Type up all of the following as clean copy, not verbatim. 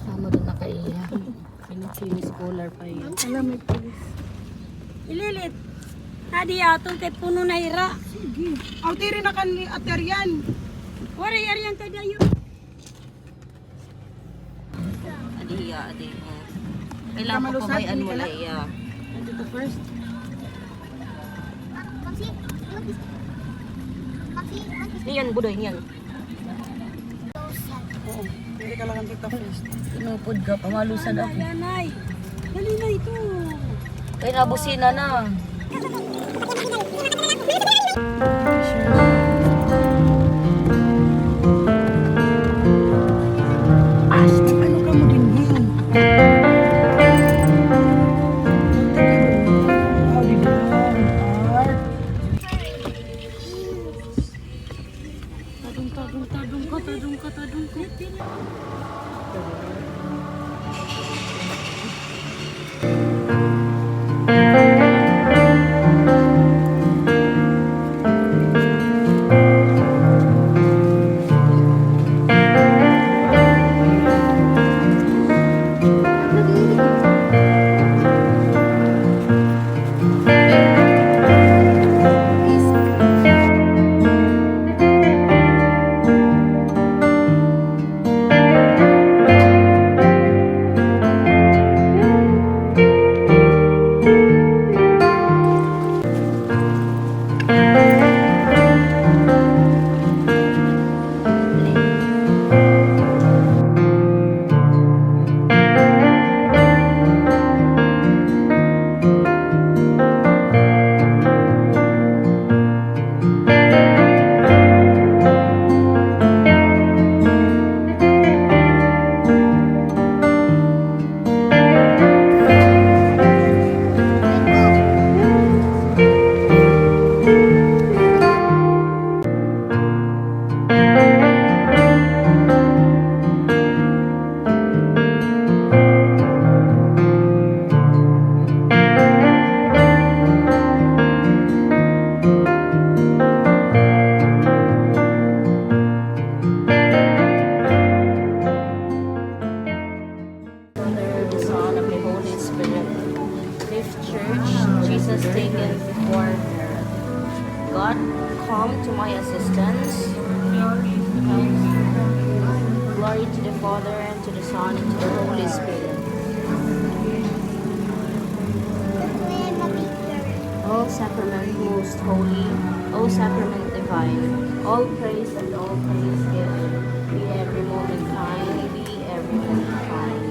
Sama doon na kaiya. Sinis scholar pa yun. Alam may pulis. Ililit. Hadi atong kay puno na ira. Sige. Ang tiri na kan ni Aterian. Wala yan kay dayo. Adi. Kailangan ko pabayan mo na iya. Dito first. Niyan, budoy, niyan. Oo. Pili ka lang dito first. Inupod ka, pamalusan ako. Nanay. Dali na ito. Kaya nabusina na. Ano ka mo din yun? Tadong ka. Jesus taken before Herod. God, come to my assistance. Glory to the Father, and to the Son, and to the Holy Spirit. O sacrament most holy, O sacrament divine, all praise and all praise given, be every moment kind, be every moment kind.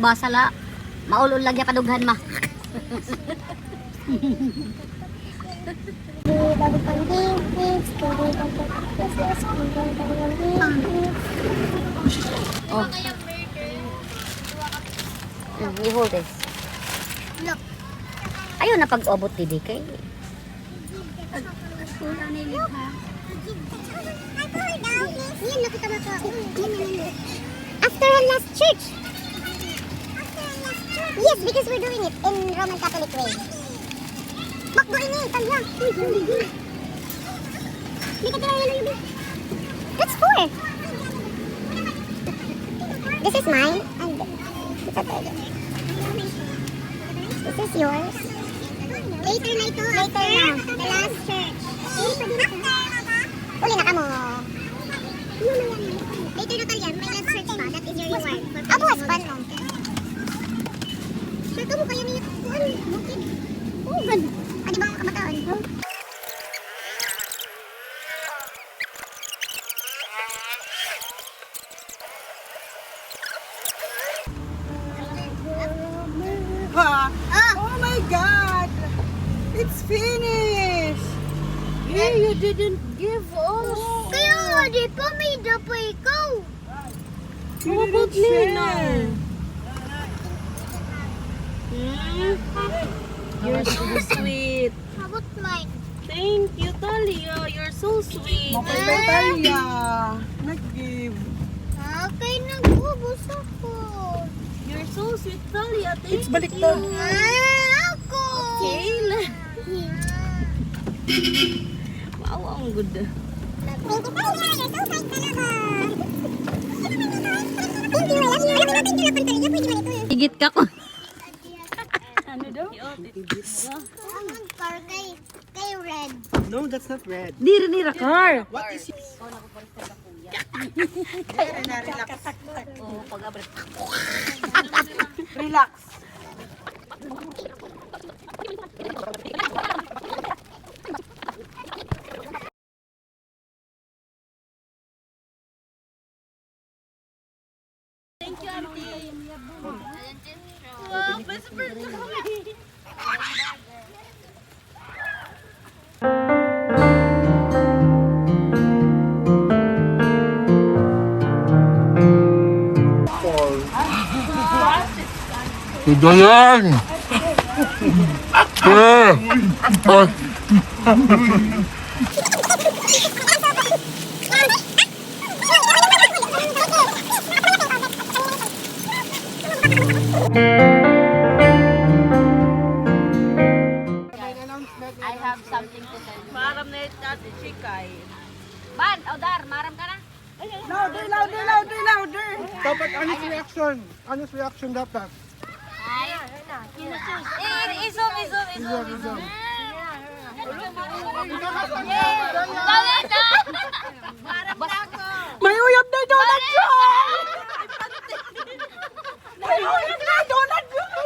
kalabasa la. Maulol lagi kadughan ma. Oh. You hold this. Look. Ayun na pag-abot didi kay. After our last church. Yes, because we're doing it in Roman Catholic way. Makdo ini, tanya. That's four. This is mine. And this is yours. Later na ito. Later na. The last church. Uli na ka mo. Later na talyan. May last church pa. That is your reward. Apo, husband mo. Sure ka mo kayo niya. Bukid. Oh, gan. Di ba ang kamataan? Ha? Ah! Oh my God! It's finished! Hey, you didn't give us. Kaya nga, di pa may pa ikaw. You What about didn't Lena? share. You're so sweet. How about mine? Thank you, Talia. You're so sweet. Mapalay Talia. Nag-give. Okay, nag-ubos ako. You're so sweet, Talia. Thank It's baliktad. you. Ako! Kayla. Wow, ang good. Thank you, Talia. You're so kind talaga. Thank you, I love you. Thank you, Talia. Pwede man ito. Higit ka ko. Ano daw? Car kay Red. No, that's not red. Diri ni Rakar. What is it? Relax. Wow, best friend na kami. Ito yan! Eh! Ay! I have something to tell you. Maram na ito si Chikay. Ban, Odar, maram ka na? Louder, louder, louder, louder. Dapat honest reaction. Honest reaction dapat. Isom. May uyab na donut shop! May uyab na donut shop!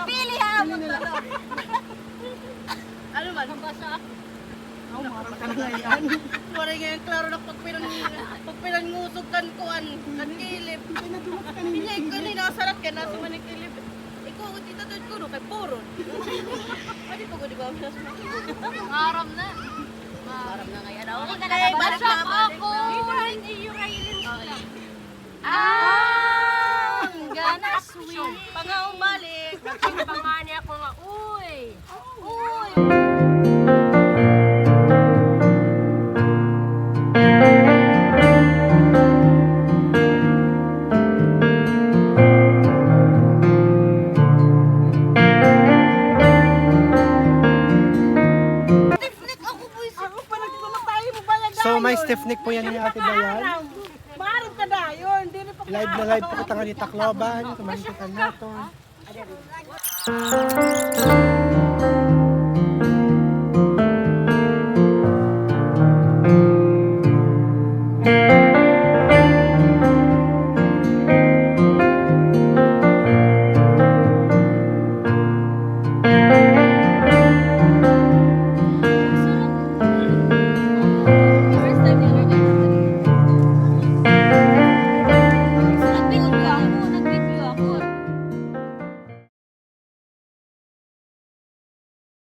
Pili ha mo to. Ano man? Wala nga yung klaro na pag pinangusog kan kuan, kan kilip. Hindi ko ni nasarat ka na sumanig kilip. Ikaw, dito doon ko, no, kay puro. Pwede po ko di ba? Maram na. Maram na ngayon. Hindi ka na Balik na ako. Hindi yung kailin. Ang gana sweet. Pangaumalik. Pangani ako nga, uy. So may stiff neck po yan ni Ate Bayan. Maram ka na yun. Live na live po kita nga ni Tacloban. Kumain kita nato.